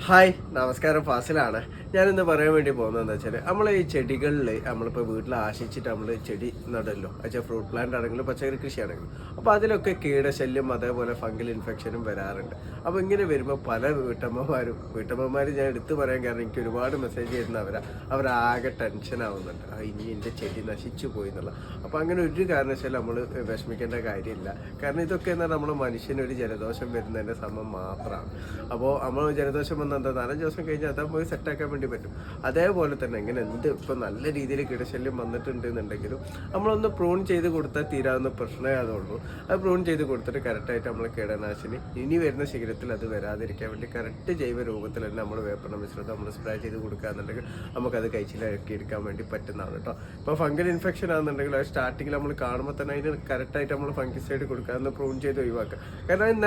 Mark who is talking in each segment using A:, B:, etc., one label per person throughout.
A: Hi നമസ്കാരം, ഫാസിലാണ്. ഞാനിന്ന് പറയാൻ വേണ്ടി പോകുന്നതെന്ന് വെച്ചാൽ നമ്മൾ ഈ ചെടികളിൽ നമ്മളിപ്പോൾ വീട്ടിൽ ആശിച്ചിട്ട് നമ്മൾ ചെടി നടല്ലോ, വെച്ചാൽ ഫ്രൂട്ട് പ്ലാന്റ് ആണെങ്കിലും പച്ചക്കറി കൃഷിയാണെങ്കിലും അപ്പോൾ അതിലൊക്കെ കീടശല്യം അതേപോലെ ഫംഗൽ ഇൻഫെക്ഷനും വരാറുണ്ട്. അപ്പോൾ ഇങ്ങനെ വരുമ്പോൾ പല വീട്ടമ്മമാർ ഞാൻ എടുത്തു പറയാൻ കാരണം എനിക്ക് ഒരുപാട് മെസ്സേജ് ചെയ്യുന്നവരാ, അവരാകെ ടെൻഷൻ ആവുന്നുണ്ട്, ഇനി എൻ്റെ ചെടി നശിച്ചു പോയി എന്നുള്ള. അപ്പോൾ അങ്ങനെ ഒരു കാരണവശാലും നമ്മൾ വിഷമിക്കേണ്ട കാര്യമില്ല. കാരണം ഇതൊക്കെ എന്നാൽ നമ്മൾ മനുഷ്യനൊരു ജലദോഷം വരുന്നതിൻ്റെ സമം മാത്രമാണ്. അപ്പോൾ നമ്മൾ ജലദോഷം വന്ന എന്താ 4-5 ദിവസം കഴിഞ്ഞാൽ അതാ പോയി സെറ്റാക്കാൻ വേണ്ടി പറ്റും. അതേപോലെ തന്നെ ഇങ്ങനെ ഇപ്പം നല്ല രീതിയിൽ കീടശല്യം വന്നിട്ടുണ്ട് എന്നുണ്ടെങ്കിലും നമ്മളൊന്ന് പ്രൂൺ ചെയ്ത് കൊടുത്താൽ തീരാവുന്ന പ്രശ്നമേ അതുള്ളൂ. അത് പ്രൂൺ ചെയ്ത് കൊടുത്തിട്ട് കറക്റ്റായിട്ട് നമ്മൾ കീടനാശിനി ഇനി വരുന്ന ശിഖരത്തിൽ അത് വരാതിരിക്കാൻ വേണ്ടി കറക്റ്റ് ജൈവ രൂപത്തിൽ തന്നെ നമ്മൾ വേപ്പണ മിശ്രിതം നമ്മൾ സ്പ്രേ ചെയ്ത് കൊടുക്കുകയെന്നുണ്ടെങ്കിൽ നമുക്കത് കഴിച്ചിലാക്കി എടുക്കാൻ വേണ്ടി പറ്റുന്നതാണ് കേട്ടോ. ഇപ്പോൾ ഫംഗൽ ഇൻഫെക്ഷൻ ആണെന്നുണ്ടെങ്കിൽ അത് സ്റ്റാർട്ടിങ്ങിൽ നമ്മൾ കാണുമ്പോൾ തന്നെ അതിന് കറക്റ്റായിട്ട് നമ്മൾ ഫംഗിസൈഡ് കൊടുക്കുക, അന്ന് പ്രൂൺ ചെയ്ത് ഒഴിവാക്കുക. കാരണം അത്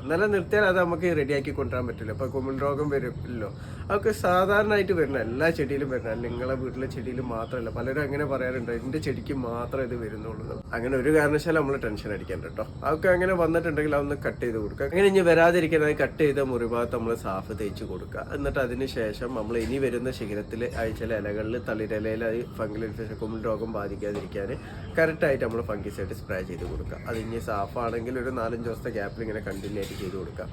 A: നിലനിർത്തിയാൽ അത് നമുക്ക് റെഡിയാക്കി കൊണ്ടുവരാൻ പറ്റില്ല. ഇപ്പോൾ കുമിൾ രോഗം വരുമല്ലോ, അതൊക്കെ സാധാരണയായിട്ട് വരുന്ന എല്ലാ ചെടിയിലും വരുന്ന, നിങ്ങളെ വീട്ടിലെ ചെടിയിലും മാത്രമല്ല, പലരും അങ്ങനെ പറയാറുണ്ട് എൻ്റെ ചെടിക്ക് മാത്രം ഇത് വരുന്നുള്ളൂ. അങ്ങനെ ഒരു കാരണവശാലും നമ്മൾ ടെൻഷൻ അടിക്കേണ്ട കേട്ടോ. അതൊക്കെ അങ്ങനെ വന്നിട്ടുണ്ടെങ്കിൽ അതൊന്ന് കട്ട് ചെയ്ത് കൊടുക്കുക. അങ്ങനെ ഇനി വരാതിരിക്കാൻ അത് കട്ട് ചെയ്ത മുറിഭാഗത്ത് നമ്മൾ സാഫ് തേച്ച് കൊടുക്കുക. എന്നിട്ട് അതിന് ശേഷം നമ്മൾ ഇനി വരുന്ന ശിഖരത്തിൽ ചില ഇലകളിൽ തളിരിലയിൽ അത് ഫംഗൽ ഇൻഫെക്ഷൻ കുമിൾ രോഗം ബാധിക്കാതിരിക്കാൻ കറക്റ്റായിട്ട് നമ്മൾ ഫംഗിസൈഡ് സ്പ്രേ ചെയ്ത് കൊടുക്കുക. അത് ഇനി സാഫാണെങ്കിൽ ഒരു 4-5 ദിവസത്തെ ഗ്യാപ്പിൽ ഇങ്ങനെ കണ്ടിന്യൂ ആയിട്ട് ചെയ്ത് കൊടുക്കുക.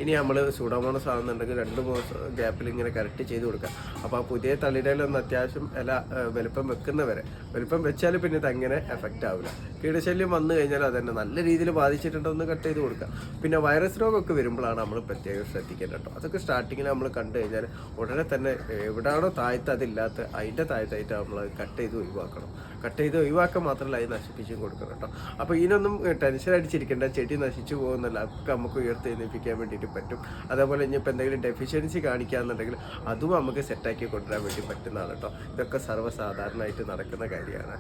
A: ഇനി നമ്മൾ സൂഡോമോണസ് ആണെന്നുണ്ടെങ്കിൽ 2-3 ഗ്യാപ്പിൽ ഇങ്ങനെ കറക്റ്റ് ചെയ്ത് കൊടുക്കുക. അപ്പോൾ ആ പുതിയ തളിരയിലൊന്ന് അത്യാവശ്യം വലുപ്പം വെക്കുന്നവരെ, വലുപ്പം വെച്ചാൽ പിന്നെ ഇതങ്ങനെ എഫക്റ്റ് ആവില്ല. കീടശല്യം വന്നു കഴിഞ്ഞാൽ അതന്നെ നല്ല രീതിയിൽ ബാധിച്ചിട്ടുണ്ടോ ഒന്ന് കട്ട് ചെയ്ത് കൊടുക്കുക. പിന്നെ വൈറസ് രോഗമൊക്കെ വരുമ്പോഴാണ് നമ്മൾ പ്രത്യേകം ശ്രദ്ധിക്കേണ്ടത് കേട്ടോ. അതൊക്കെ സ്റ്റാർട്ടിങ്ങിൽ നമ്മൾ കണ്ടു കഴിഞ്ഞാൽ ഉടനെ തന്നെ എവിടെയാണോ താഴ്ത്ത് അതില്ലാത്ത അതിൻ്റെ താഴ്ത്തായിട്ട് നമ്മൾ കട്ട് ചെയ്ത് ഒഴിവാക്കണം. കട്ട് ചെയ്ത് ഒഴിവാക്കാൻ മാത്രമല്ല അത് നശിപ്പിച്ചും കൊടുക്കണം കേട്ടോ. അപ്പോൾ ഇതിനൊന്നും ടെൻഷൻ അടിച്ചിരിക്കേണ്ട, ചെടി നശിച്ചു പോകുന്നില്ല, ഒക്കെ നമുക്ക് ഉയർത്തെഴുന്നേൽപ്പിക്കാൻ വേണ്ടിയിട്ട് പറ്റും. അതേപോലെ ഇനിയിപ്പോൾ എന്തെങ്കിലും ഡെഫിഷ്യൻസി കാണിക്കുകയെന്നുണ്ടെങ്കിൽ അതും നമുക്ക് സെറ്റാക്കി കൊണ്ടുവരാൻ വേണ്ടി പറ്റുന്നതാണ് കേട്ടോ. ഇതൊക്കെ സർവ്വസാധാരണമായിട്ട് നടക്കുന്ന കാര്യമാണ്.